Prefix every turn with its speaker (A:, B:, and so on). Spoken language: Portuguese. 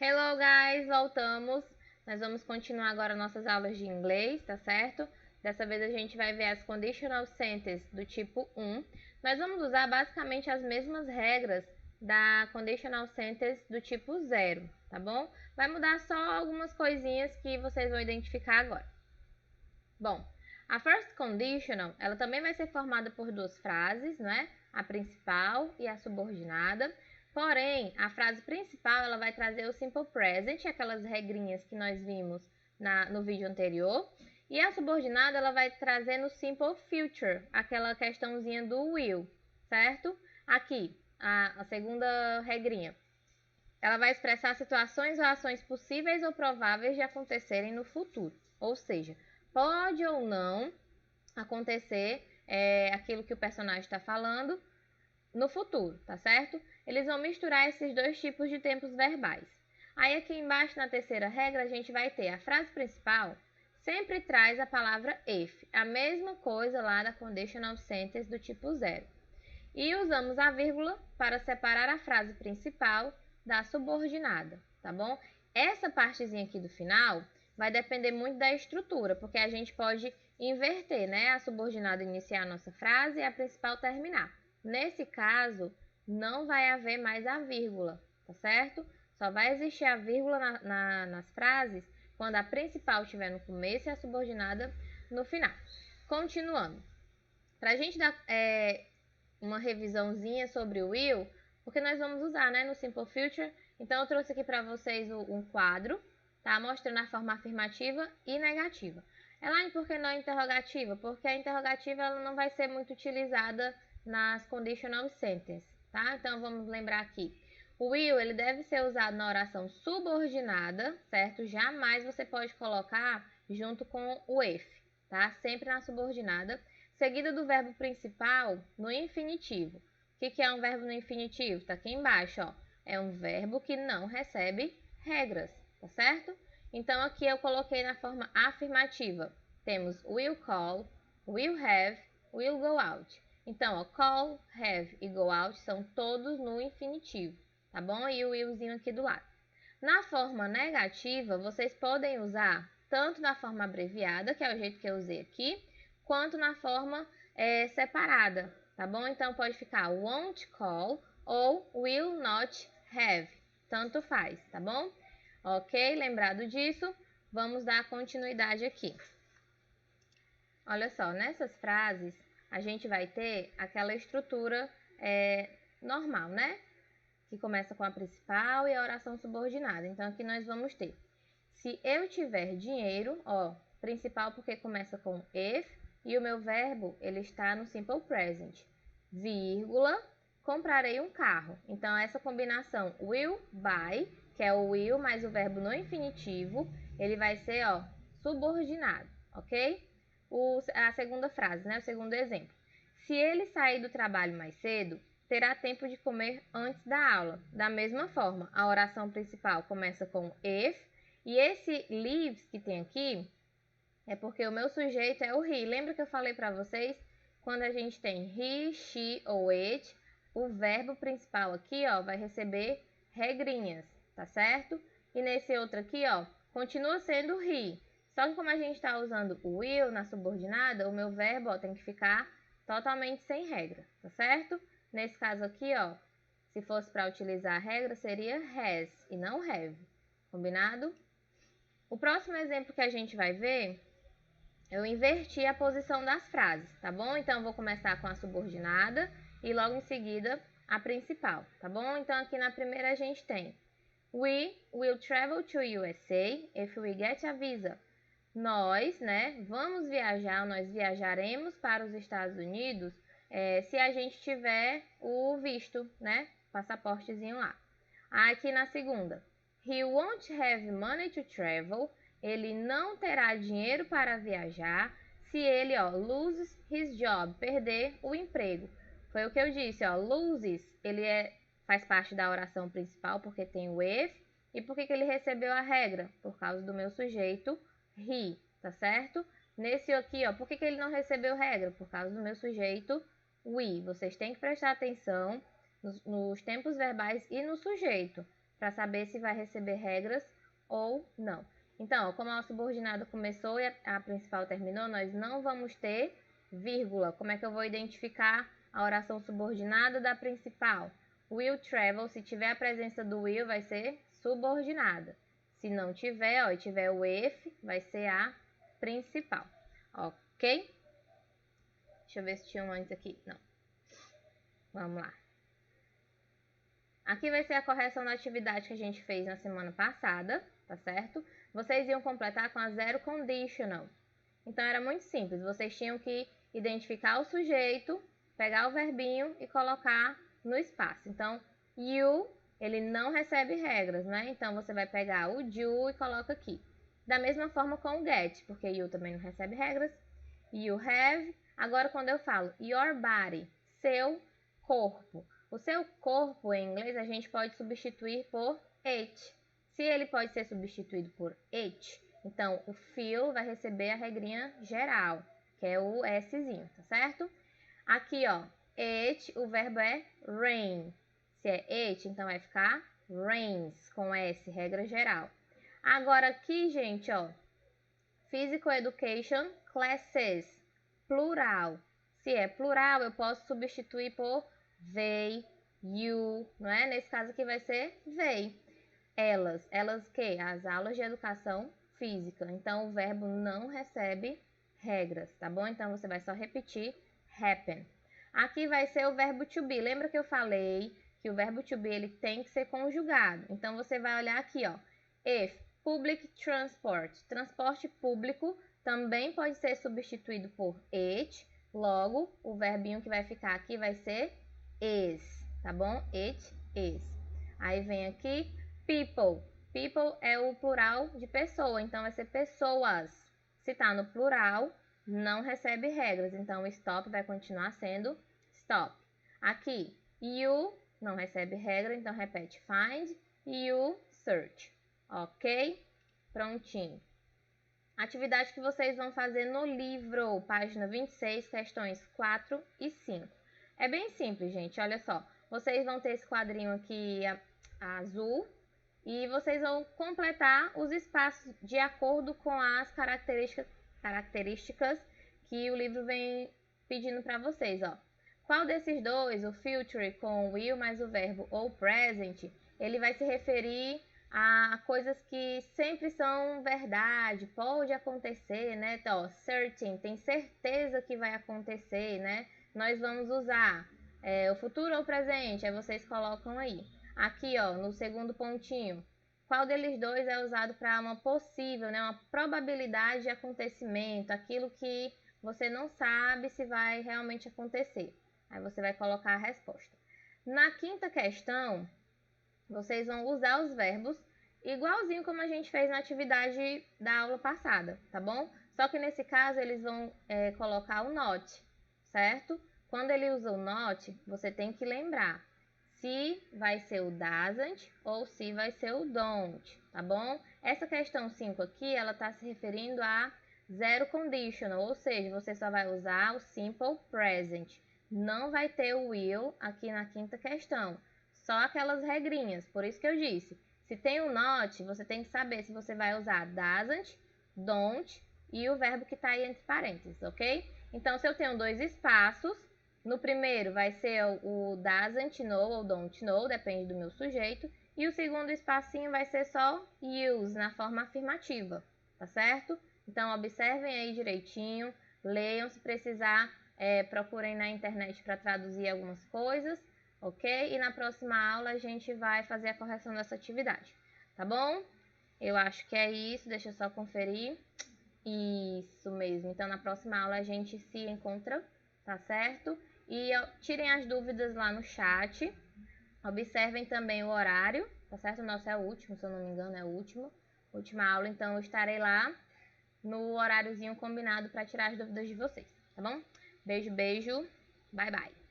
A: Hello guys, voltamos. Nós vamos continuar agora nossas aulas de inglês, tá certo? Dessa vez a gente vai ver as conditional sentences do tipo 1. Nós vamos usar basicamente as mesmas regras da conditional sentence do tipo 0, tá bom? Vai mudar só algumas coisinhas que vocês vão identificar agora. Bom, a first conditional, ela também vai ser formada por duas frases, né? A principal e a subordinada. Porém, a frase principal ela vai trazer o simple present, aquelas regrinhas que nós vimos no vídeo anterior. E a subordinada ela vai trazer no simple future, aquela questãozinha do will, certo? Aqui, a segunda regrinha. Ela vai expressar situações ou ações possíveis ou prováveis de acontecerem no futuro. Ou seja, pode ou não acontecer aquilo que o personagem está falando no futuro, tá certo? Eles vão misturar esses dois tipos de tempos verbais. Aí aqui embaixo na terceira regra a gente vai ter a frase principal sempre traz a palavra if, a mesma coisa lá da conditional sentence do tipo 0. E usamos a vírgula para separar a frase principal da subordinada, tá bom? Essa partezinha aqui do final vai depender muito da estrutura, porque a gente pode inverter, né? A subordinada iniciar a nossa frase e a principal terminar. Nesse caso, não vai haver mais a vírgula, tá certo? Só vai existir a vírgula nas frases quando a principal estiver no começo e a subordinada no final. Continuando. Para a gente dar uma revisãozinha sobre o will, porque nós vamos usar, né, no Simple Future. Então, eu trouxe aqui para vocês um quadro, tá? Mostrando a forma afirmativa e negativa. Elaine, por que não interrogativa? Porque a interrogativa ela não vai ser muito utilizada nas conditional sentences, tá? Então, vamos lembrar aqui. O will, ele deve ser usado na oração subordinada, certo? Jamais você pode colocar junto com o if, tá? Sempre na subordinada. Seguida do verbo principal no infinitivo. O que é um verbo no infinitivo? Está aqui embaixo, ó. É um verbo que não recebe regras, tá certo? Então, aqui eu coloquei na forma afirmativa. Temos will call, will have, will go out. Então, ó, call, have e go out são todos no infinitivo, tá bom? E o willzinho aqui do lado. Na forma negativa, vocês podem usar tanto na forma abreviada, que é o jeito que eu usei aqui, quanto na forma separada, tá bom? Então, pode ficar won't call ou will not have, tanto faz, tá bom? Ok, lembrado disso, vamos dar continuidade aqui. Olha só, nessas frases, a gente vai ter aquela estrutura normal, né? Que começa com a principal e a oração subordinada. Então, aqui nós vamos ter, se eu tiver dinheiro, ó, principal porque começa com if, e o meu verbo, ele está no simple present, vírgula, comprarei um carro. Então, essa combinação will buy, que é o will mais o verbo no infinitivo, ele vai ser, ó, subordinado, ok? A segunda frase, né, o segundo exemplo. Se ele sair do trabalho mais cedo, terá tempo de comer antes da aula. Da mesma forma, a oração principal começa com if, e esse leaves que tem aqui é porque o meu sujeito é o he. Lembra que eu falei para vocês? Quando a gente tem he, she ou it, o verbo principal aqui, ó, vai receber regrinhas, tá certo? E nesse outro aqui, ó, continua sendo he. Só que como a gente está usando o will na subordinada, o meu verbo, ó, tem que ficar totalmente sem regra, tá certo? Nesse caso aqui, ó, se fosse para utilizar a regra, seria has e não have. Combinado? O próximo exemplo que a gente vai ver, eu inverti a posição das frases, tá bom? Então, eu vou começar com a subordinada e logo em seguida a principal, tá bom? Então, aqui na primeira a gente tem We will travel to USA if we get a visa. Nós, né, vamos viajar, nós viajaremos para os Estados Unidos se a gente tiver o visto, né, passaportezinho lá. Aqui na segunda, He won't have money to travel. Ele não terá dinheiro para viajar se ele, ó, loses his job, perder o emprego. Foi o que eu disse, ó, loses, ele faz parte da oração principal porque tem o if. E por que ele recebeu a regra? Por causa do meu sujeito he, tá certo? Nesse aqui, ó, por que ele não recebeu regra? Por causa do meu sujeito we. Vocês têm que prestar atenção nos tempos verbais e no sujeito. para saber se vai receber regras ou não. Então, ó, como a subordinada começou e a principal terminou, nós não vamos ter vírgula. Como é que eu vou identificar a oração subordinada da principal? Will travel, se tiver a presença do will, vai ser subordinada. Se não tiver, ó, e tiver o if, vai ser a principal. Ok? Deixa eu ver se tinha um antes aqui. Não. Vamos lá. Aqui vai ser a correção da atividade que a gente fez na semana passada, tá certo? Vocês iam completar com a zero conditional. Então, era muito simples. Vocês tinham que identificar o sujeito, pegar o verbinho e colocar no espaço. Então, you, ele não recebe regras, né? Então, você vai pegar o do e coloca aqui. Da mesma forma com o get, porque you também não recebe regras. You have. Agora, quando eu falo your body, seu corpo. O seu corpo, em inglês, a gente pode substituir por it. Se ele pode ser substituído por it, então o feel vai receber a regrinha geral, que é o Szinho, tá certo? Aqui, ó, it, o verbo é rain. Se é it, então vai ficar rains, com S, regra geral. Agora aqui, gente, ó, physical education classes, plural. Se é plural, eu posso substituir por they, you, não é? Nesse caso aqui vai ser they. Elas. Elas que? As aulas de educação física. Então, o verbo não recebe regras, tá bom? Então, você vai só repetir happen. Aqui vai ser o verbo to be. Lembra que eu falei que o verbo to be ele tem que ser conjugado? Então, você vai olhar aqui, ó. If public transport. Transporte público também pode ser substituído por it. Logo, o verbinho que vai ficar aqui vai ser is, tá bom? It is. Aí vem aqui people. People é o plural de pessoa, então vai ser pessoas. Se tá no plural, não recebe regras, então o stop vai continuar sendo stop. Aqui, you não recebe regra, então repete find, you search. Ok? Prontinho. Atividade que vocês vão fazer no livro, página 26, questões 4 e 5. É bem simples, gente, olha só. Vocês vão ter esse quadrinho aqui azul e vocês vão completar os espaços de acordo com as características que o livro vem pedindo para vocês, ó. Qual desses dois, o future com o will mais o verbo ou present, ele vai se referir a coisas que sempre são verdade, pode acontecer, né? Então, ó, certain, tem certeza que vai acontecer, né? Nós vamos usar o futuro ou presente, aí vocês colocam aí. Aqui, ó, no segundo pontinho, qual deles dois é usado para uma possível, né, uma probabilidade de acontecimento, aquilo que você não sabe se vai realmente acontecer. Aí você vai colocar a resposta. Na quinta questão, vocês vão usar os verbos igualzinho como a gente fez na atividade da aula passada, tá bom? Só que nesse caso eles vão colocar o not, certo? Quando ele usa o not, você tem que lembrar se vai ser o doesn't ou se vai ser o don't, tá bom? Essa questão 5 aqui, ela está se referindo a zero conditional, ou seja, você só vai usar o simple present. Não vai ter o will aqui na quinta questão, só aquelas regrinhas. Por isso que eu disse, se tem o not, você tem que saber se você vai usar doesn't, don't e o verbo que está aí entre parênteses, ok? Então, se eu tenho dois espaços, no primeiro vai ser o doesn't know ou don't know, depende do meu sujeito. E o segundo espacinho vai ser só use, na forma afirmativa, tá certo? Então, observem aí direitinho, leiam, se precisar, procurem na internet para traduzir algumas coisas, ok? E na próxima aula a gente vai fazer a correção dessa atividade, tá bom? Eu acho que é isso, deixa eu só conferir. Isso mesmo, então na próxima aula a gente se encontra, tá certo? E tirem as dúvidas lá no chat. Observem também o horário, tá certo? O nosso é o último, se eu não me engano, é o última aula. Então, eu estarei lá no horáriozinho combinado para tirar as dúvidas de vocês, tá bom? Beijo, beijo. Bye, bye.